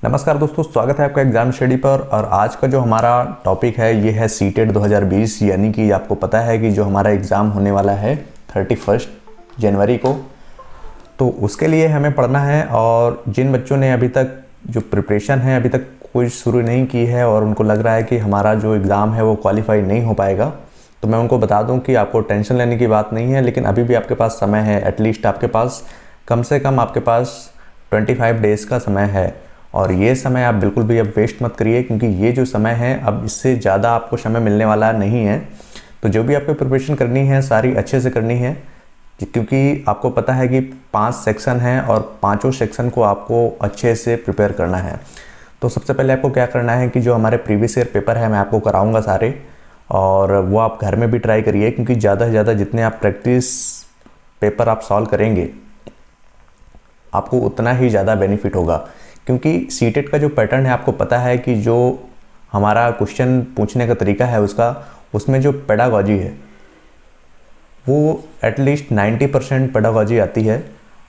नमस्कार दोस्तों, स्वागत है आपका एग्जाम स्टडी पर। और आज का जो हमारा टॉपिक है ये है सीटेट 2020, यानी कि आपको पता है कि जो हमारा एग्ज़ाम होने वाला है 31 जनवरी को, तो उसके लिए हमें पढ़ना है। और जिन बच्चों ने अभी तक जो प्रिपरेशन है अभी तक कोई शुरू नहीं की है और उनको लग रहा है कि हमारा जो एग्ज़ाम है वो क्वालिफाई नहीं हो पाएगा, तो मैं उनको बता दूं कि आपको टेंशन लेने की बात नहीं है, लेकिन अभी भी आपके पास समय है। एटलीस्ट आपके पास कम से कम आपके पास 25 डेज़ का समय है। और ये समय आप बिल्कुल भी अब वेस्ट मत करिए, क्योंकि ये जो समय है अब इससे ज़्यादा आपको समय मिलने वाला नहीं है। तो जो भी आपको प्रिपरेशन करनी है सारी अच्छे से करनी है, क्योंकि आपको पता है कि 5 सेक्शन हैं और पाँचों सेक्शन को आपको अच्छे से प्रिपेयर करना है। तो सबसे पहले आपको क्या करना है कि जो हमारे प्रीवियस ईयर पेपर है मैं आपको कराऊंगा सारे, और वो आप घर में भी ट्राई करिए, क्योंकि ज़्यादा से ज़्यादा जितने आप प्रैक्टिस पेपर आप सॉल्व करेंगे आपको उतना ही ज़्यादा बेनिफिट होगा। क्योंकि सीटेट का जो पैटर्न है आपको पता है कि जो हमारा क्वेश्चन पूछने का तरीका है उसमें जो पेडागॉजी है वो एटलीस्ट 90% पेडागॉजी आती है।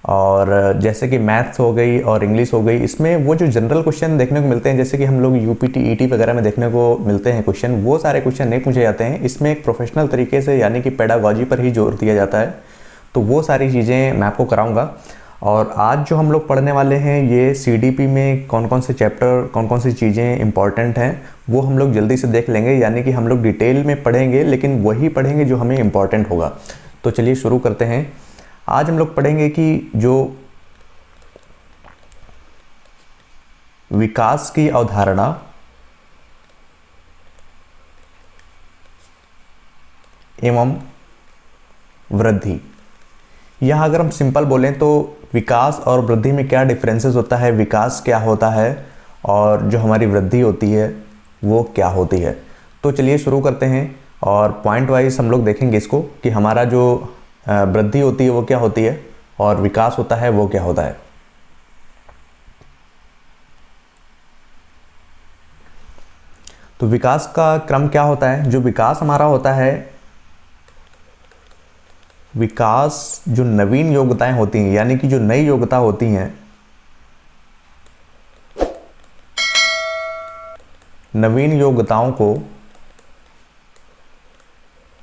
और जैसे कि मैथ्स हो गई और इंग्लिश हो गई, इसमें वो जो जनरल क्वेश्चन देखने को मिलते हैं, जैसे कि हम लोग यूपीटी वगैरह में देखने को मिलते हैं क्वेश्चन, वो सारे क्वेश्चन नहीं पूछे जाते हैं। इसमें एक प्रोफेशनल तरीके से यानी कि पेडागॉजी पर ही जोर दिया जाता है। तो वो सारी चीज़ें मैं आपको कराऊंगा। और आज जो हम लोग पढ़ने वाले हैं ये सीडीपी में कौन कौन से चैप्टर, कौन कौन सी चीज़ें इंपॉर्टेंट हैं वो हम लोग जल्दी से देख लेंगे। यानी कि हम लोग डिटेल में पढ़ेंगे, लेकिन वही पढ़ेंगे जो हमें इम्पॉर्टेंट होगा। तो चलिए शुरू करते हैं। आज हम लोग पढ़ेंगे कि जो विकास की अवधारणा एवं वृद्धि, यहाँ अगर हम सिंपल बोलें तो विकास और वृद्धि में क्या डिफरेंसेस होता है, विकास क्या होता है और जो हमारी वृद्धि होती है वो क्या होती है। तो चलिए शुरू करते हैं और पॉइंट वाइज हम लोग देखेंगे इसको कि हमारा जो वृद्धि होती है वो क्या होती है और विकास होता है वो क्या होता है। तो विकास का क्रम क्या होता है, जो विकास हमारा होता है, विकास जो नवीन योग्यताएं होती हैं यानी कि जो नई योग्यता होती हैं, नवीन योग्यताओं को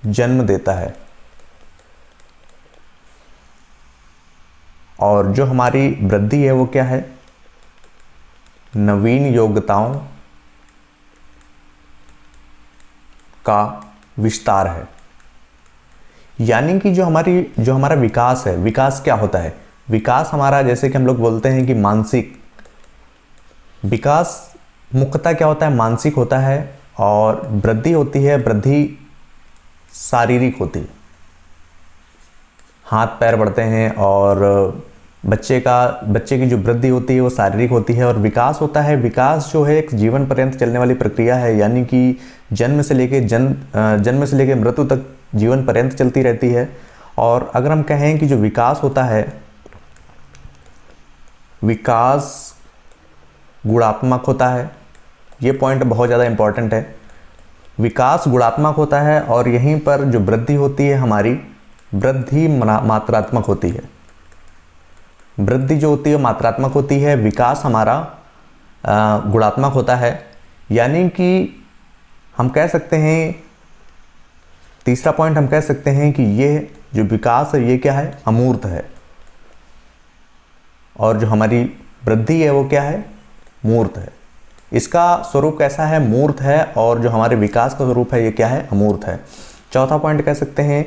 जन्म देता है। और जो हमारी वृद्धि है वो क्या है, नवीन योग्यताओं का विस्तार है। यानी कि जो हमारा विकास है, विकास क्या होता है, विकास हमारा जैसे कि हम लोग बोलते हैं कि मानसिक विकास मुख्यतः क्या होता है, मानसिक होता है। और वृद्धि होती है, वृद्धि शारीरिक होती है, हाथ पैर बढ़ते हैं। और बच्चे की जो वृद्धि होती है वो शारीरिक होती है। और विकास होता है, विकास जो है एक जीवन पर्यंत चलने वाली प्रक्रिया है, यानी कि जन्म से लेके मृत्यु तक जीवन पर्यंत चलती रहती है। और अगर हम कहें कि जो विकास होता है, विकास गुणात्मक होता है, ये पॉइंट बहुत ज़्यादा इंपॉर्टेंट है। विकास गुणात्मक होता है और यहीं पर जो वृद्धि होती है हमारी, वृद्धि मात्रात्मक होती है। वृद्धि जो होती है मात्रात्मक होती है, विकास हमारा गुणात्मक होता है। यानी कि हम कह सकते हैं, तीसरा पॉइंट हम कह सकते हैं कि ये जो विकास है ये क्या है, अमूर्त है। और जो हमारी वृद्धि है वो क्या है, मूर्त है। इसका स्वरूप कैसा है, मूर्त है। और जो हमारे विकास का स्वरूप है ये क्या है, अमूर्त है। चौथा पॉइंट कह सकते हैं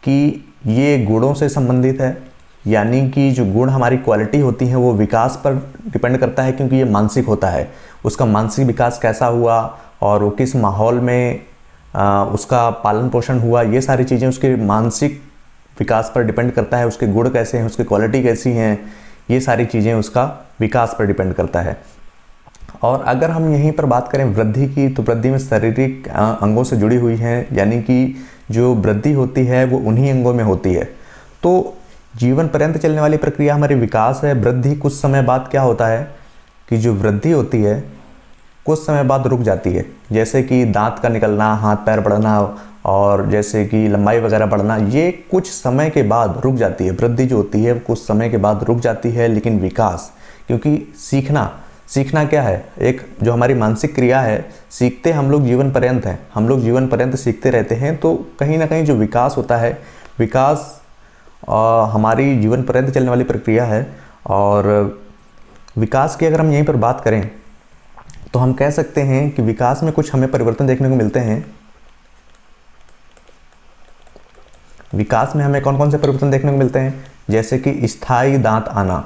कि ये गुणों से संबंधित है, यानी कि जो गुण हमारी क्वालिटी होती है वो विकास पर डिपेंड करता है, क्योंकि ये मानसिक होता है। उसका मानसिक विकास कैसा हुआ और वो किस माहौल में उसका पालन पोषण हुआ, ये सारी चीज़ें उसके मानसिक विकास पर डिपेंड करता है। उसके गुण कैसे हैं, उसकी क्वालिटी कैसी हैं, ये सारी चीज़ें उसका विकास पर डिपेंड करता है। और अगर हम यहीं पर बात करें वृद्धि की, तो वृद्धि में शारीरिक अंगों से जुड़ी हुई हैं, यानी कि जो वृद्धि होती है वो उन्हीं अंगों में होती है। तो जीवन पर्यंत चलने वाली प्रक्रिया हमारी विकास है। वृद्धि कुछ समय बाद क्या होता है कि जो वृद्धि होती है कुछ समय बाद रुक जाती है, जैसे कि दांत का निकलना, हाथ पैर बढ़ना और जैसे कि लंबाई वगैरह बढ़ना, ये कुछ समय के बाद रुक जाती है। वृद्धि जो होती है कुछ समय के बाद रुक जाती है, लेकिन विकास, क्योंकि सीखना क्या है, एक जो हमारी मानसिक क्रिया है, सीखते हम लोग जीवन पर्यंत हैं, हम लोग जीवन पर्यंत सीखते रहते हैं। तो कहीं ना कहीं जो विकास होता है, विकास हमारी जीवन पर्यंत चलने वाली प्रक्रिया है। और विकास की अगर हम यहीं पर बात करें तो हम कह सकते हैं कि विकास में कुछ हमें परिवर्तन देखने को मिलते हैं। विकास में हमें कौन कौन से परिवर्तन देखने को मिलते हैं, जैसे कि स्थायी दांत आना,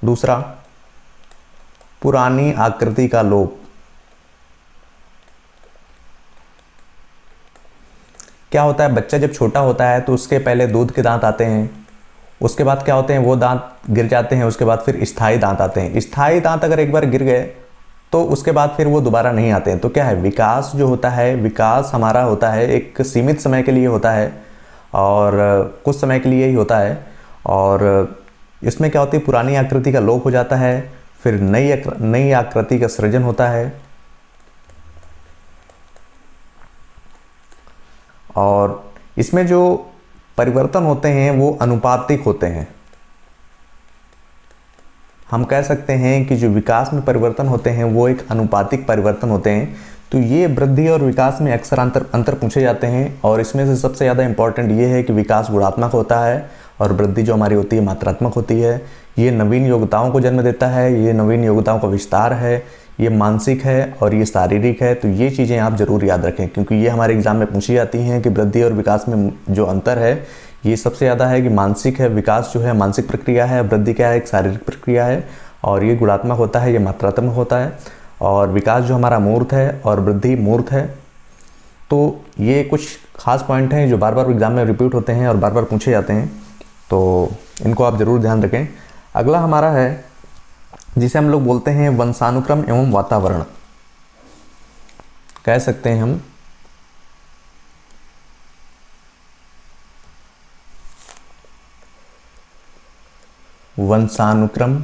दूसरा पुरानी आकृति का लोप। क्या होता है, बच्चा जब छोटा होता है तो उसके पहले दूध के दांत आते हैं, उसके बाद क्या होते हैं, वो दांत गिर जाते हैं, उसके बाद फिर स्थायी दांत आते हैं। स्थायी दांत अगर एक बार गिर गए तो उसके बाद फिर वो दोबारा नहीं आते हैं। तो क्या है, विकास जो होता है, विकास हमारा होता है एक सीमित समय के लिए होता है और कुछ समय के लिए ही होता है। और इसमें क्या होती है, पुरानी आकृति का लोप हो जाता है, फिर नई आकृति का सृजन होता है। और इसमें जो परिवर्तन होते हैं वो अनुपातिक होते हैं। हम कह सकते हैं कि जो विकास में परिवर्तन होते हैं वो एक अनुपातिक परिवर्तन होते हैं। तो ये वृद्धि और विकास में अक्सर अंतर पूछे जाते हैं। और इसमें से सबसे ज़्यादा इंपॉर्टेंट ये है कि विकास गुणात्मक होता है और वृद्धि जो हमारी होती है मात्रात्मक होती है। ये नवीन योग्यताओं को जन्म देता है, ये नवीन योग्यताओं का विस्तार है, ये मानसिक है और ये शारीरिक है। तो ये चीज़ें आप ज़रूर याद रखें, क्योंकि ये हमारे एग्जाम में पूछी जाती हैं कि वृद्धि और विकास में जो अंतर है ये सबसे ज़्यादा है कि मानसिक है, विकास जो है मानसिक प्रक्रिया है, वृद्धि क्या है, एक शारीरिक प्रक्रिया है। और ये गुणात्मक होता है, ये मात्रात्मक होता है। और विकास जो हमारा मूर्त है और वृद्धि मूर्त है। तो ये कुछ खास पॉइंट हैं जो बार बार एग्जाम में रिपीट होते हैं और बार बार पूछे जाते हैं, तो इनको आप ज़रूर ध्यान रखें। अगला हमारा है जिसे हम लोग बोलते हैं वंशानुक्रम एवं वातावरण, कह सकते हैं हम। वंशानुक्रम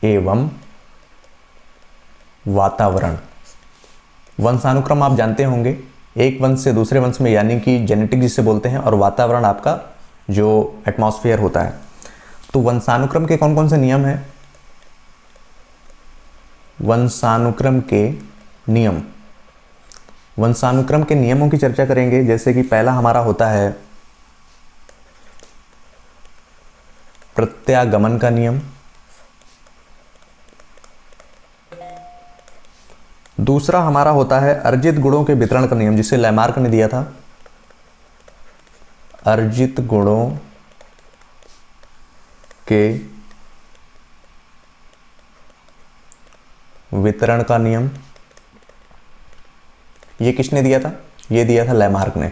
एवं वातावरण। वंशानुक्रम आप जानते होंगे, एक वंश से दूसरे वंश में, यानी कि जेनेटिक जिसे बोलते हैं, और वातावरण आपका जो एटमॉस्फेयर होता है। तो वंशानुक्रम के कौन कौन से नियम हैं? वंशानुक्रम के नियम, वंशानुक्रम के नियमों की चर्चा करेंगे। जैसे कि पहला हमारा होता है प्रत्यागमन का नियम, दूसरा हमारा होता है अर्जित गुणों के वितरण का नियम, जिसे लैमार्क ने दिया था। अर्जित गुणों के वितरण का नियम, ये किसने दिया था? ये दिया था लैमार्क ने।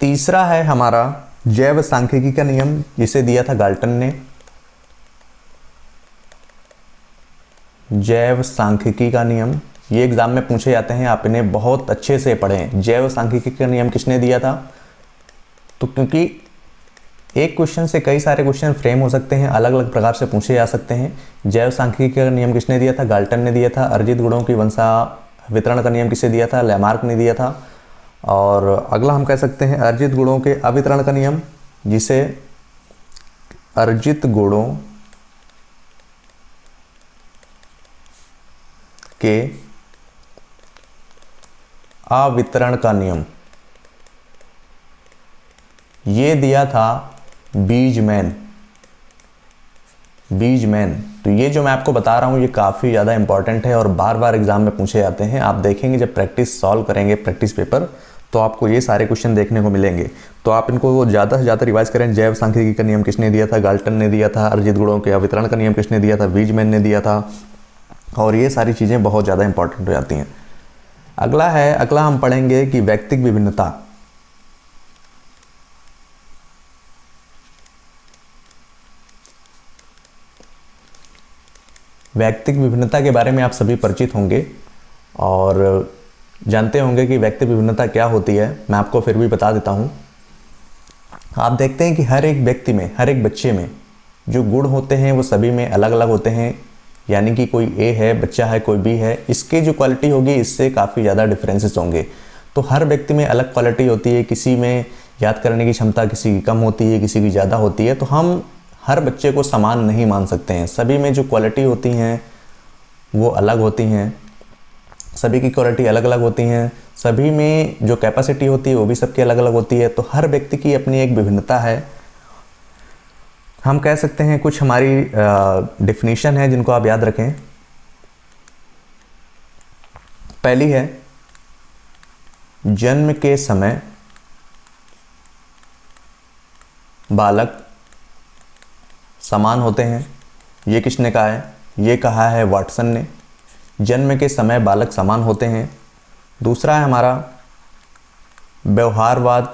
तीसरा है हमारा जैव सांख्यिकी का नियम, जिसे दिया था गाल्टन ने। जैव सांख्यिकी का नियम, ये एग्जाम में पूछे जाते हैं, आप इन्हें बहुत अच्छे से पढ़ें। जैव सांख्यिकी का नियम किसने दिया था? तो क्योंकि एक क्वेश्चन से कई सारे क्वेश्चन फ्रेम हो सकते हैं, अलग अलग प्रकार से पूछे जा सकते हैं। जैव सांख्यिकी का नियम किसने दिया था? गाल्टन ने दिया था। अर्जित गुणों की वंशा वितरण का नियम किसे दिया था? लैमार्क ने दिया था। और अगला हम कह सकते हैं अर्जित गुणों के अवितरण का नियम, जिसे अर्जित गुणों के अवितरण का नियम, ये दिया था बीजमैन। तो ये जो मैं आपको बता रहा हूँ ये काफ़ी ज़्यादा इंपॉर्टेंट है और बार बार एग्जाम में पूछे जाते हैं। आप देखेंगे जब प्रैक्टिस सॉल्व करेंगे प्रैक्टिस पेपर, तो आपको ये सारे क्वेश्चन देखने को मिलेंगे। तो आप इनको ज़्यादा से ज़्यादा रिवाइज करें। जैव सांख्यिकी का नियम किसने दिया था? गाल्टन ने दिया था। अर्जित गुणों के अवितरण का नियम किसने दिया था? बीजमैन ने दिया था। और ये सारी चीज़ें बहुत ज़्यादा इंपॉर्टेंट हो जाती हैं। अगला हम पढ़ेंगे कि व्यक्तिक विभिन्नता। व्यक्तिक विभिन्नता के बारे में आप सभी परिचित होंगे और जानते होंगे कि व्यक्तिक विभिन्नता क्या होती है। मैं आपको फिर भी बता देता हूँ। आप देखते हैं कि हर एक व्यक्ति में, हर एक बच्चे में जो गुण होते हैं वो सभी में अलग अलग होते हैं। यानी कि कोई ए है बच्चा है, कोई बी है, इसकी जो क्वालिटी होगी इससे काफ़ी ज़्यादा डिफरेंसेस होंगे। तो हर व्यक्ति में अलग क्वालिटी होती है। किसी में याद करने की क्षमता किसी की कम होती है, किसी की ज़्यादा होती है, तो हम हर बच्चे को समान नहीं मान सकते हैं। सभी में जो क्वालिटी होती हैं वो अलग होती हैं, सभी की क्वालिटी अलग अलग होती हैं, सभी में जो कैपेसिटी होती है वो भी सबकी अलग अलग होती है। तो हर व्यक्ति की अपनी एक विभिन्नता है। हम कह सकते हैं कुछ हमारी डेफिनेशन है जिनको आप याद रखें। पहली है, जन्म के समय बालक समान होते हैं। ये किसने कहा है? ये कहा है वाटसन ने। जन्म के समय बालक समान होते हैं। दूसरा है हमारा व्यवहारवाद।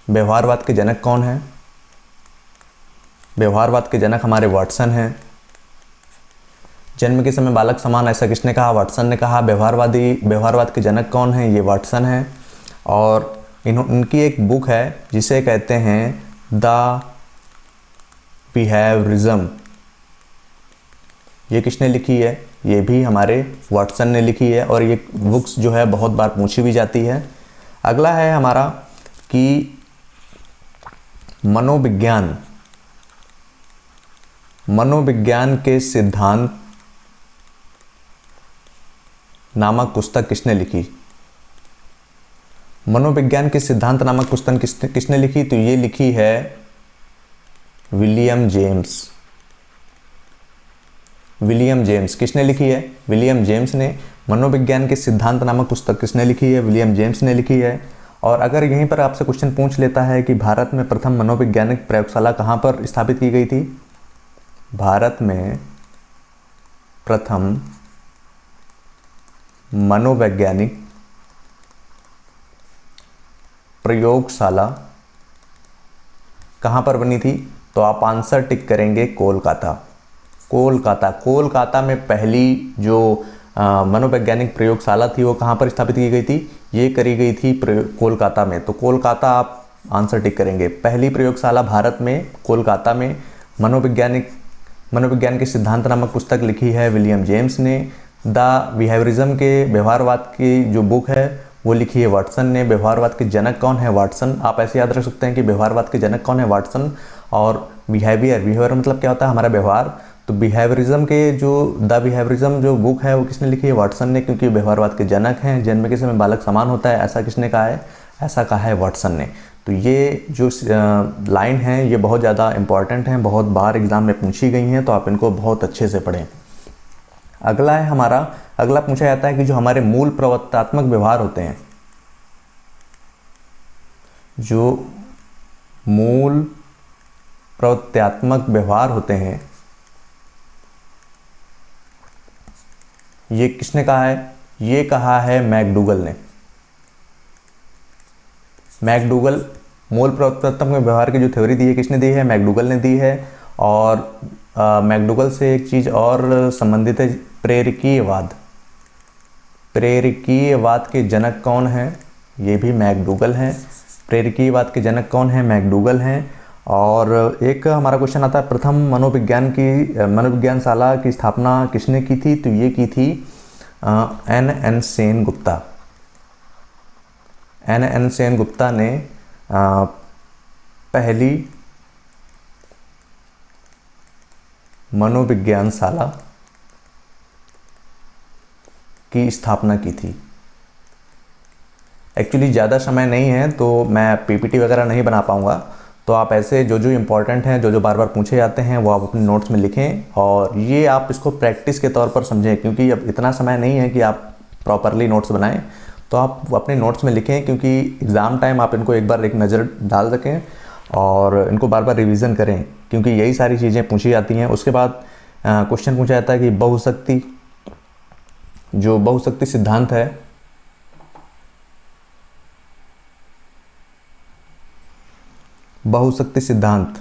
व्यवहारवाद के जनक कौन है? व्यवहारवाद के जनक हमारे वाटसन हैं। जन्म के समय बालक समान, ऐसा किसने कहा? वाटसन ने कहा। व्यवहारवाद के जनक कौन हैं? ये वाटसन हैं। और इनकी एक बुक है जिसे कहते हैं द बिहेवियरिज्म। ये किसने लिखी है? ये भी हमारे वाटसन ने लिखी है, और ये बुक्स जो है बहुत बार पूछी भी जाती है। अगला है हमारा कि मनोविज्ञान। मनोविज्ञान के सिद्धांत नामक पुस्तक किसने लिखी? मनोविज्ञान के सिद्धांत नामक पुस्तक किसने लिखी? तो ये लिखी है विलियम जेम्स। विलियम जेम्स किसने लिखी है? विलियम जेम्स ने। मनोविज्ञान के सिद्धांत नामक पुस्तक किसने लिखी है? विलियम जेम्स ने लिखी है। और अगर यहीं पर आपसे क्वेश्चन पूछ लेता है कि भारत में प्रथम मनोवैज्ञानिक प्रयोगशाला कहाँ पर स्थापित की गई थी? भारत में प्रथम मनोवैज्ञानिक प्रयोगशाला कहाँ पर बनी थी? तो आप आंसर टिक करेंगे कोलकाता। कोलकाता। कोलकाता में पहली जो मनोवैज्ञानिक प्रयोगशाला थी वो कहाँ पर स्थापित की गई थी? ये करी गई थी कोलकाता में। तो कोलकाता आप आंसर टिक करेंगे। पहली प्रयोगशाला भारत में कोलकाता में। मनोविज्ञान के सिद्धांत नामक पुस्तक लिखी है विलियम जेम्स ने। द बिहेवियरिज्म के व्यवहारवाद की जो बुक है वो लिखी है वाटसन ने। व्यवहारवाद के जनक कौन है? वाटसन। आप ऐसे याद रख सकते हैं कि व्यवहारवाद के जनक कौन है? वाटसन। और बिहेवियर मतलब क्या होता है? हमारा व्यवहार। तो बिहेवियरिज्म के द बिहेवियरिज्म जो बुक है वो किसने लिखी है? वाटसन ने, क्योंकि व्यवहारवाद के जनक हैं। जन्म के समय बालक समान होता है, ऐसा किसने कहा है? ऐसा कहा है वाटसन ने। तो ये जो लाइन है ये बहुत ज़्यादा इंपॉर्टेंट हैं, बहुत बार एग्जाम में पूछी गई हैं, तो आप इनको बहुत अच्छे से पढ़ें। अगला है हमारा, अगला पूछा जाता है कि जो हमारे मूल प्रवर्तनात्मक व्यवहार होते हैं, जो मूल प्रवर्तनात्मक व्यवहार होते हैं, ये किसने कहा है? ये कहा है मैकडूगल ने। मैकडूगल मूल प्रवर्तनात्मक व्यवहार की जो थ्योरी दी है किसने दी है? मैकडूगल ने दी है। और मैकडूगल से एक चीज़ और संबंधित है, प्रेरकीयवाद। प्रेरकीयवाद के जनक कौन है? ये भी मैकडूगल हैं। प्रेरकीयवाद के जनक कौन है? मैकडूगल हैं। और एक हमारा क्वेश्चन आता है, प्रथम मनोविज्ञानशाला की स्थापना किसने की थी? तो ये की थी एन सेन गुप्ता। एन सेन गुप्ता ने पहली मनोविज्ञानशाला की स्थापना की थी। एक्चुअली ज़्यादा समय नहीं है तो मैं पीपीटी वगैरह नहीं बना पाऊँगा, तो आप ऐसे जो इम्पोर्टेंट हैं, जो बार बार पूछे जाते हैं वो आप अपने नोट्स में लिखें, और ये आप इसको प्रैक्टिस के तौर पर समझें, क्योंकि अब इतना समय नहीं है कि आप प्रॉपरली नोट्स बनाएं। तो आप अपने नोट्स में लिखें, क्योंकि एग्ज़ाम टाइम आप इनको एक बार एक नज़र डाल सकें और इनको बार बार रिवीजन करें, क्योंकि यही सारी चीज़ें पूछी जाती हैं। उसके बाद क्वेश्चन पूछा जाता है कि बहुशक्ति, जो बहुशक्ति सिद्धांत है, बहुशक्ति सिद्धांत,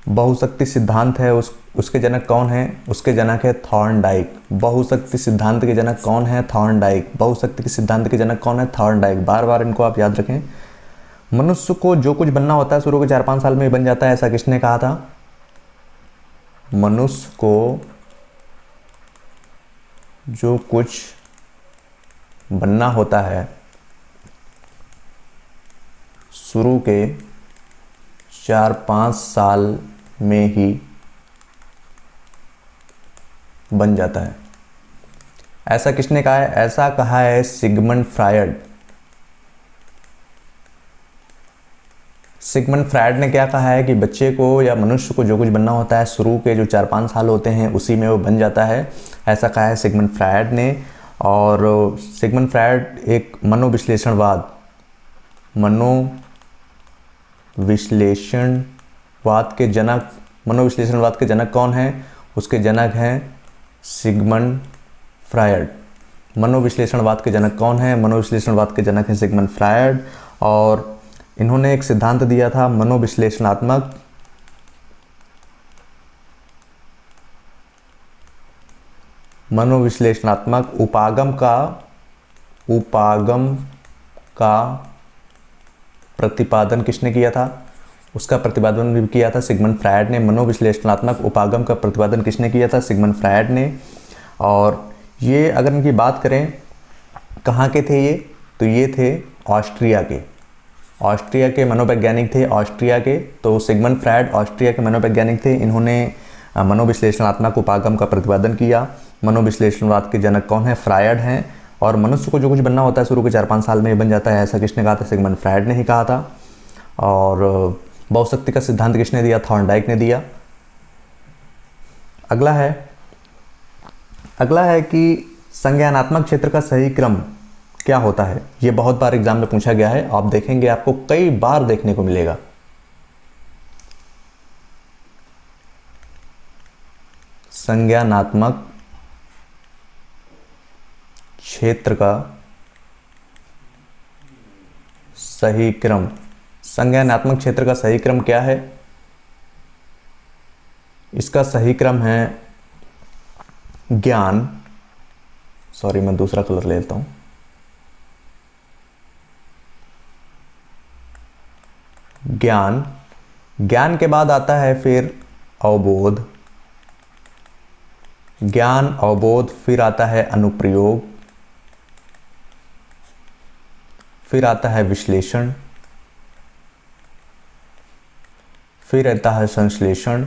बहुशक्ति सिद्धांत है, उसके जनक कौन है? उसके जनक है थॉर्नडाइक। बहुशक्ति सिद्धांत के जनक कौन है? थॉर्नडाइक। बहुशक्ति के सिद्धांत के जनक कौन है? थॉर्नडाइक। बार बार इनको आप याद रखें। मनुष्य को जो कुछ बनना होता है शुरू के 4-5 साल में ही बन जाता है, ऐसा किसने कहा था? मनुष्य को जो कुछ बनना होता है शुरू के 4-5 साल में ही बन जाता है। ऐसा किसने कहा है? ऐसा कहा है सिगमंड फ्रायड। सिगमंड फ्रायड ने क्या कहा है कि बच्चे को या मनुष्य को जो कुछ बनना होता है शुरू के जो 4-5 साल होते हैं उसी में वो बन जाता है। ऐसा कहा है सिगमंड फ्रायड ने। और सिगमंड फ्रायड एक मनोविश्लेषणवाद के जनक कौन हैं? उसके जनक हैं सिगमंड फ्रायड। मनोविश्लेषणवाद के जनक कौन हैं? मनोविश्लेषणवाद के जनक हैं सिगमंड फ्रायड। और इन्होंने एक सिद्धांत दिया था मनोविश्लेषणात्मक उपागम का प्रतिपादन किसने किया था? उसका प्रतिपादन भी किया था सिगमंड फ्रायड ने। मनोविश्लेषणात्मक उपागम का प्रतिपादन किसने किया था? सिगमंड फ्रायड ने। और ये अगर इनकी बात करें कहाँ के थे ये, तो ये थे ऑस्ट्रिया के मनोवैज्ञानिक थे ऑस्ट्रिया के। तो सिगमंड फ्रायड ऑस्ट्रिया के मनोवैज्ञानिक थे। इन्होंने मनोविश्लेषणात्मक उपागम का प्रतिपादन किया। मनोविश्लेषणवाद के जनक कौन है? फ्रायड हैं। और मनुष्य को जो कुछ बनना होता है शुरू के 4-5 साल में बन जाता है, ऐसा किसने कहा था? सिगमंड फ्रायड ने ही कहा था। और बहुशक्ति का सिद्धांत किसने दिया? थॉर्नडाइक ने दिया। अगला है कि संज्ञानात्मक क्षेत्र का सही क्रम क्या होता है? ये बहुत बार एग्जाम में पूछा गया है। आप देखेंगे आपको कई बार देखने को मिलेगा। संज्ञानात्मक क्षेत्र का सही क्रम। संज्ञानात्मक क्षेत्र का सही क्रम क्या है? इसका सही क्रम है ज्ञान। सॉरी, मैं दूसरा कलर ले लेता हूं। ज्ञान के बाद आता है फिर अवबोध। ज्ञान, अवबोध, फिर आता है अनुप्रयोग, फिर आता है विश्लेषण, फिर आता है संश्लेषण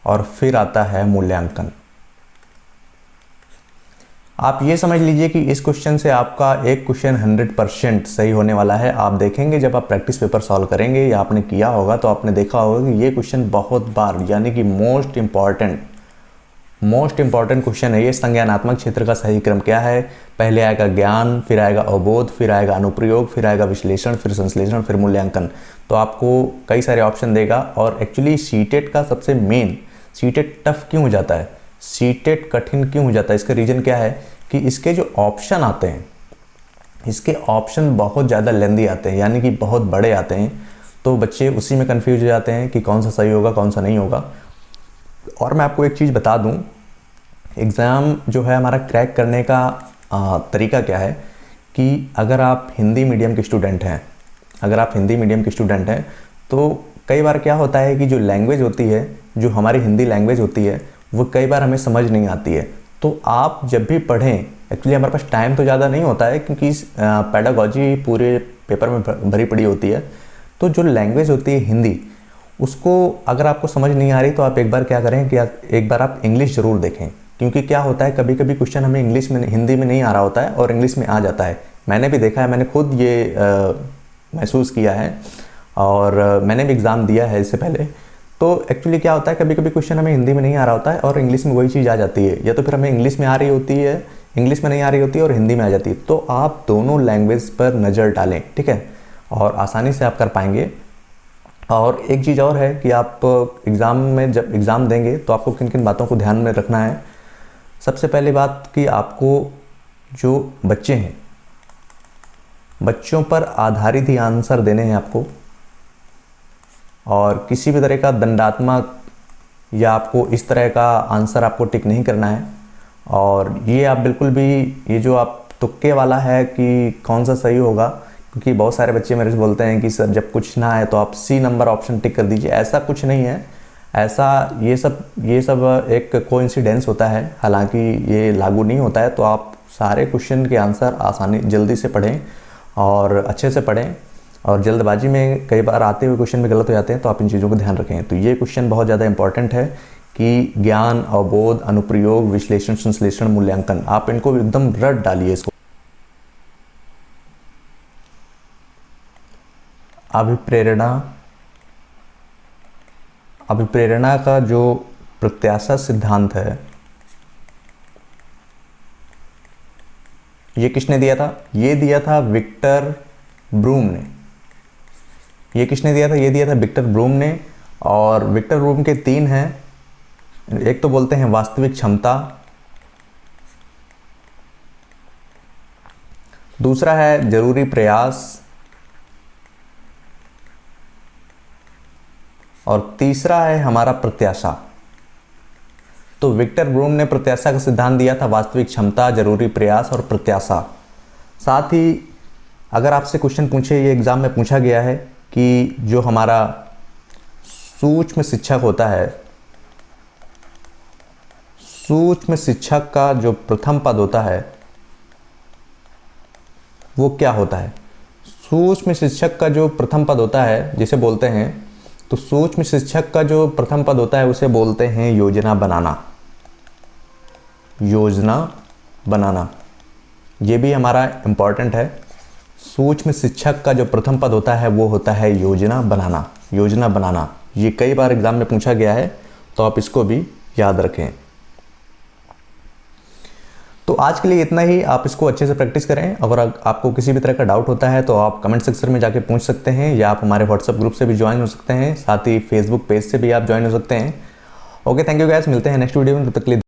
और फिर आता है मूल्यांकन। आप ये समझ लीजिए कि इस क्वेश्चन से आपका एक क्वेश्चन 100% सही होने वाला है। आप देखेंगे जब आप प्रैक्टिस पेपर सॉल्व करेंगे या आपने किया होगा तो आपने देखा होगा कि ये क्वेश्चन बहुत बार, यानी कि मोस्ट इंपॉर्टेंट क्वेश्चन है ये। संज्ञानात्मक क्षेत्र का सही क्रम क्या है? पहले आएगा ज्ञान, फिर आएगा अवबोध, फिर आएगा अनुप्रयोग, फिर आएगा विश्लेषण, फिर संश्लेषण, फिर मूल्यांकन। तो आपको कई सारे ऑप्शन देगा। और एक्चुअली सीटेट का सबसे मेन, सीटेट टफ क्यों हो जाता है, सीटेट कठिन क्यों हो जाता है, इसका रीज़न क्या है कि इसके जो ऑप्शन आते हैं, इसके ऑप्शन बहुत ज़्यादा लेंदी आते हैं, यानी कि बहुत बड़े आते हैं। तो बच्चे उसी में कंफ्यूज हो जाते हैं कि कौन सा सही होगा, कौन सा नहीं होगा। और मैं आपको एक चीज़ बता दूं, एग्ज़ाम जो है हमारा क्रैक करने का तरीका क्या है कि अगर आप हिंदी मीडियम के स्टूडेंट हैं, तो कई बार क्या होता है कि जो लैंग्वेज होती है, जो हमारी हिंदी लैंग्वेज होती है, वो कई बार हमें समझ नहीं आती है। तो आप जब भी पढ़ें, एक्चुअली हमारे पास टाइम तो ज़्यादा नहीं होता है क्योंकि पेडागॉजी पूरे पेपर में भरी पड़ी होती है। तो जो लैंग्वेज होती है हिंदी, उसको अगर आपको समझ नहीं आ रही तो आप एक बार क्या करें कि एक बार आप इंग्लिश ज़रूर देखें। क्योंकि क्या होता है, कभी कभी क्वेश्चन हमें हिंदी में नहीं आ रहा होता है और इंग्लिश में आ जाता है। मैंने भी देखा है, मैंने खुद ये महसूस किया है और मैंने भी एग्ज़ाम दिया है इससे पहले। तो एक्चुअली क्या होता है, कभी कभी क्वेश्चन हमें हिंदी में नहीं आ रहा होता है और इंग्लिश में वही चीज़ आ जाती है, या तो फिर हमें इंग्लिश में आ रही होती है, इंग्लिश में नहीं आ रही होती है और हिंदी में आ जाती है। तो आप दोनों लैंग्वेज पर नज़र डालें, ठीक है, और आसानी से आप कर पाएंगे। और एक चीज़ और है कि आप एग्ज़ाम में जब एग्ज़ाम देंगे तो आपको किन किन बातों को ध्यान में रखना है। सबसे पहली बात कि आपको जो बच्चे हैं, बच्चों पर आधारित ही आंसर देने हैं आपको, और किसी भी तरह का दंडात्मक या आपको इस तरह का आंसर आपको टिक नहीं करना है। और ये आप बिल्कुल भी, ये जो आप तुक्के वाला है कि कौन सा सही होगा, क्योंकि बहुत सारे बच्चे मेरे से बोलते हैं कि सर जब कुछ ना आए तो आप सी नंबर ऑप्शन टिक कर दीजिए, ऐसा कुछ नहीं है। ऐसा ये सब एक कोइंसिडेंस होता है, हालांकि ये लागू नहीं होता है। तो आप सारे क्वेश्चन के आंसर जल्दी से पढ़ें और अच्छे से पढ़ें, और जल्दबाजी में कई बार आते हुए क्वेश्चन में गलत हो जाते हैं, तो आप इन चीज़ों को ध्यान रखें। तो ये क्वेश्चन बहुत ज़्यादा इंपॉर्टेंट है कि ज्ञान, अवबोध, अनुप्रयोग, विश्लेषण, संश्लेषण, मूल्यांकन, आप इनको एकदम रट डालिए इसको। अभिप्रेरणा का जो प्रत्याशा सिद्धांत है, ये किसने दिया था? ये दिया था विक्टर ब्रूम ने। ये किसने दिया था? ये दिया था विक्टर ब्रूम ने। और विक्टर ब्रूम के 3 हैं। एक तो बोलते हैं वास्तविक क्षमता, दूसरा है जरूरी प्रयास, और तीसरा है हमारा प्रत्याशा। तो विक्टर ब्रूम ने प्रत्याशा का सिद्धांत दिया था, वास्तविक क्षमता, जरूरी प्रयास और प्रत्याशा। साथ ही अगर आपसे क्वेश्चन पूछे, ये एग्जाम में पूछा गया है कि जो हमारा सूक्ष्म शिक्षक होता है, सूक्ष्म शिक्षक का जो प्रथम पद होता है वो क्या होता है? सूक्ष्म शिक्षक का जो प्रथम पद होता है जिसे बोलते हैं, तो सूक्ष्म शिक्षक का जो प्रथम पद होता है उसे बोलते हैं योजना बनाना। योजना बनाना, ये भी हमारा इम्पॉर्टेंट है। सूक्ष्म शिक्षक का जो प्रथम पद होता है वो होता है योजना बनाना। योजना बनाना, ये कई बार एग्जाम में पूछा गया है, तो आप इसको भी याद रखें। तो आज के लिए इतना ही। आप इसको अच्छे से प्रैक्टिस करें। अगर आपको किसी भी तरह का डाउट होता है तो आप कमेंट सेक्शन में जाके पूछ सकते हैं, या आप हमारे व्हाट्सएप ग्रुप से भी ज्वाइन हो सकते हैं, साथ ही फेसबुक पेज से भी आप ज्वाइन हो सकते हैं। ओके, थैंक यू गाइस, मिलते हैं नेक्स्ट वीडियो में। तब तक के लिए